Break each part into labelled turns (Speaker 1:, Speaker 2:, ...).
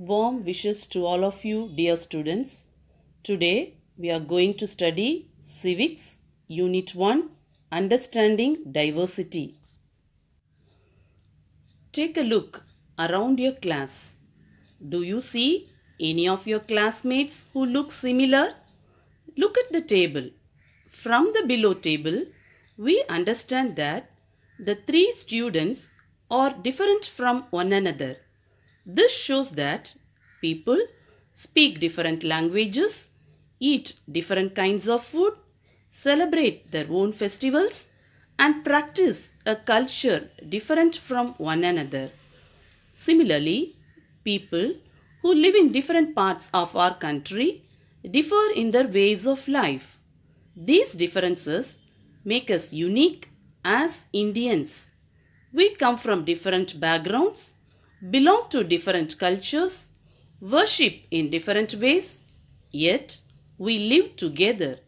Speaker 1: Warm wishes to all of you, dear students. Today we are going to study Civics, Unit 1, Understanding Diversity. Take a look around your class. Do you see any of your classmates who look similar? Look at the table. From the below table, we understand that the three students are different from one another. This shows that people speak different languages, eat different kinds of food, celebrate their own festivals, and practice a culture different from one another. Similarly, people who live in different parts of our country differ in their ways of life. These differences make us unique as Indians. We come from different backgrounds, belong to different cultures, worship in different ways, yet we live together.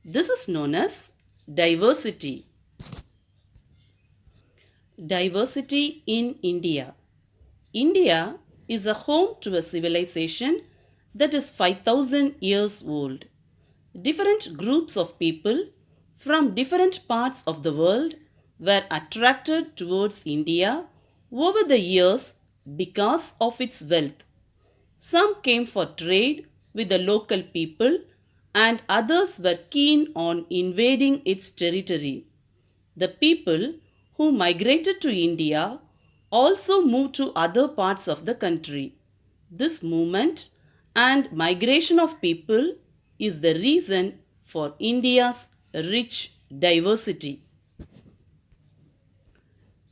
Speaker 1: This is known as diversity. Diversity in India. India is a home to a civilization that is 5000 years old. Different groups of people from different parts of the world were attracted towards India over the years because of its wealth. Some came for trade with the local people, and others were keen on invading its territory. The people who migrated to India also moved to other parts of the country. This movement and migration of people is the reason for India's rich diversity.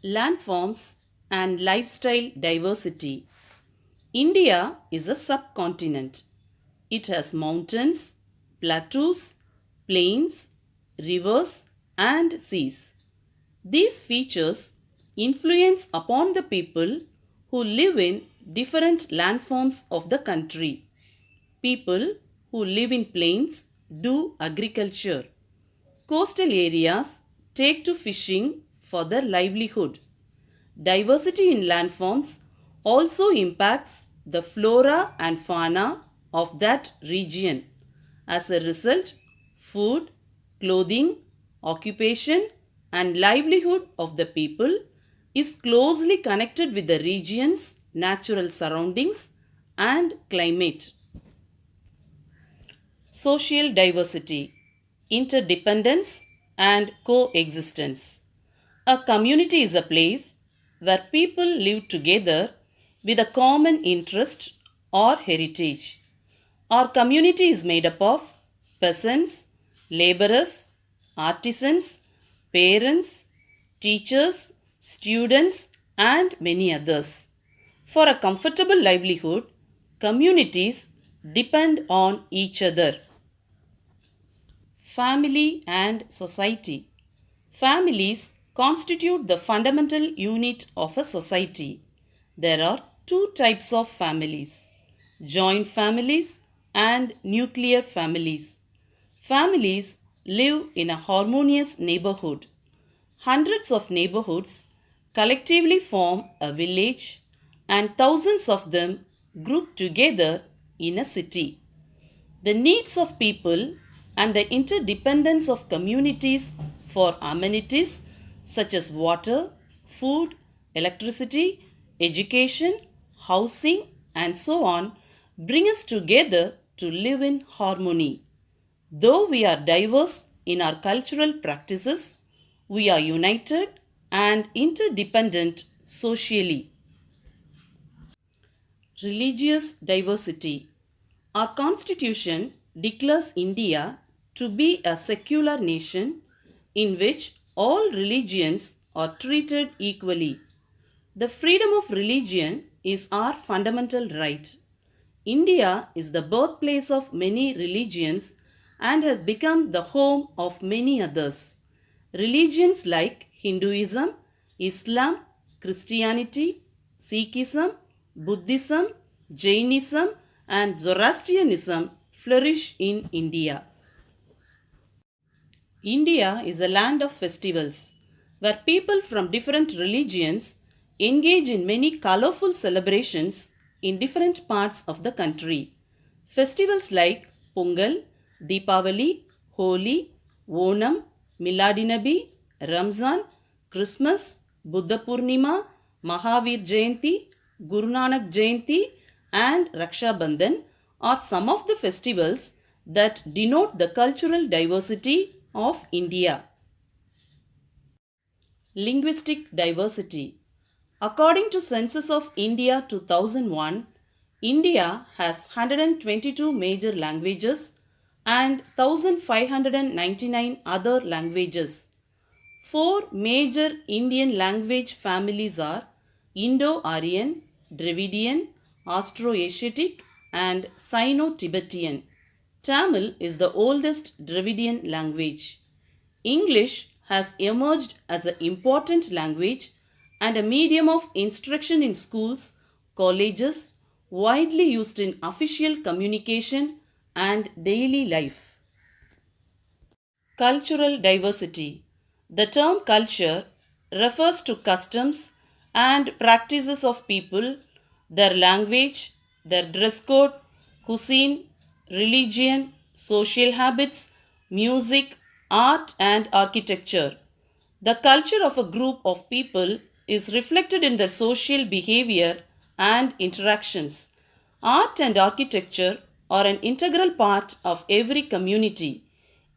Speaker 1: Landforms and lifestyle diversity. India is a subcontinent. It has mountains, plateaus, plains, rivers, and seas. These features influence upon the people who live in different landforms of the country. People who live in plains do agriculture. Coastal areas take to fishing for their livelihood. Diversity in landforms also impacts the flora and fauna of that region. As a result, food, clothing, occupation, and livelihood of the people is closely connected with the region's natural surroundings and climate. Social diversity, interdependence, and coexistence. A community is a place where people live together with a common interest or heritage. Our community is made up of peasants, laborers, artisans, parents, teachers, students, and many others. For a comfortable livelihood, communities depend on each other. Family and society. Families constitute the fundamental unit of a society. There are two types of families: joint families and nuclear families. Families live in a harmonious neighborhood. Hundreds of neighborhoods collectively form a village, and thousands of them group together in a city. The needs of people and the interdependence of communities for amenities such as water, food, electricity, education, housing, and so on bring us together to live in harmony. Though we are diverse in our cultural practices, we are united and interdependent socially. Religious diversity. Our constitution declares India to be a secular nation in which all religions are treated equally. The freedom of religion is our fundamental right. India is the birthplace of many religions and has become the home of many others. Religions like Hinduism, Islam, Christianity, Sikhism, Buddhism, Jainism, and Zoroastrianism flourish in India. India is a land of festivals where people from different religions engage in many colorful celebrations in different parts of the country. Festivals like Pongal, Deepavali, Holi, Onam, Miladinabi, Ramzan, Christmas, Buddha Purnima, Mahavir Jayanti, Guru Nanak Jayanti, and Raksha Bandhan are some of the festivals that denote the cultural diversity of India. Linguistic diversity. According to Census of India 2001, India has 122 major languages and 1599 other languages. Four major Indian language families are Indo-Aryan, Dravidian, Austroasiatic, and Sino-Tibetan. Tamil is the oldest Dravidian language. English has emerged as an important language and a medium of instruction in schools, colleges, widely used in official communication and daily life. Cultural diversity. The term culture refers to customs and practices of people, their language, their dress code, cuisine, religion, social habits, music, art, and architecture. The culture of a group of people is reflected in their social behavior and interactions. Art and architecture are an integral part of every community.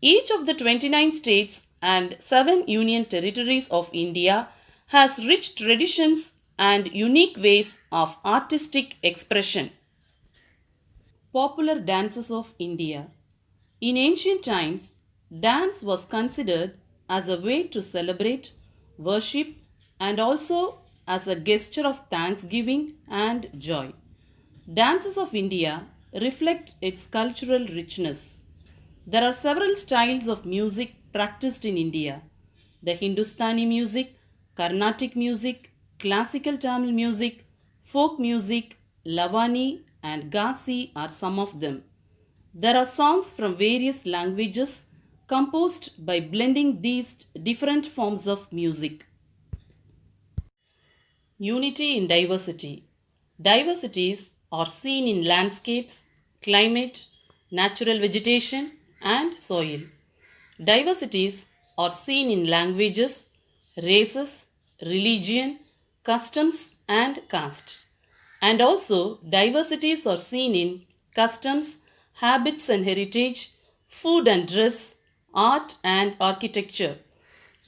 Speaker 1: Each of the 29 states and 7 union territories of India has rich traditions and unique ways of artistic expression. Popular dances of India. In ancient times, dance was considered as a way to celebrate, worship, and also as a gesture of thanksgiving and joy. Dances of India reflect its cultural richness. There are several styles of music practiced in India. The Hindustani music, Carnatic music, classical Tamil music, folk music, Lavani, and Gasi are some of them. There are songs from various languages composed by blending these different forms of music. Unity in diversity. Diversities are seen in landscapes, climate, natural vegetation, and soil. Diversities are seen in languages, races, religion, customs, and caste. And also, diversities are seen in customs, habits and heritage, food and dress, art and architecture.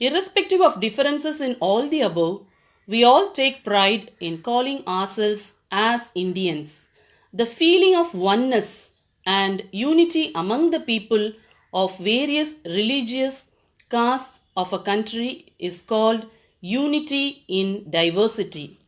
Speaker 1: Irrespective of differences in all the above, we all take pride in calling ourselves as Indians. The feeling of oneness and unity among the people of various religious castes of a country is called unity in diversity.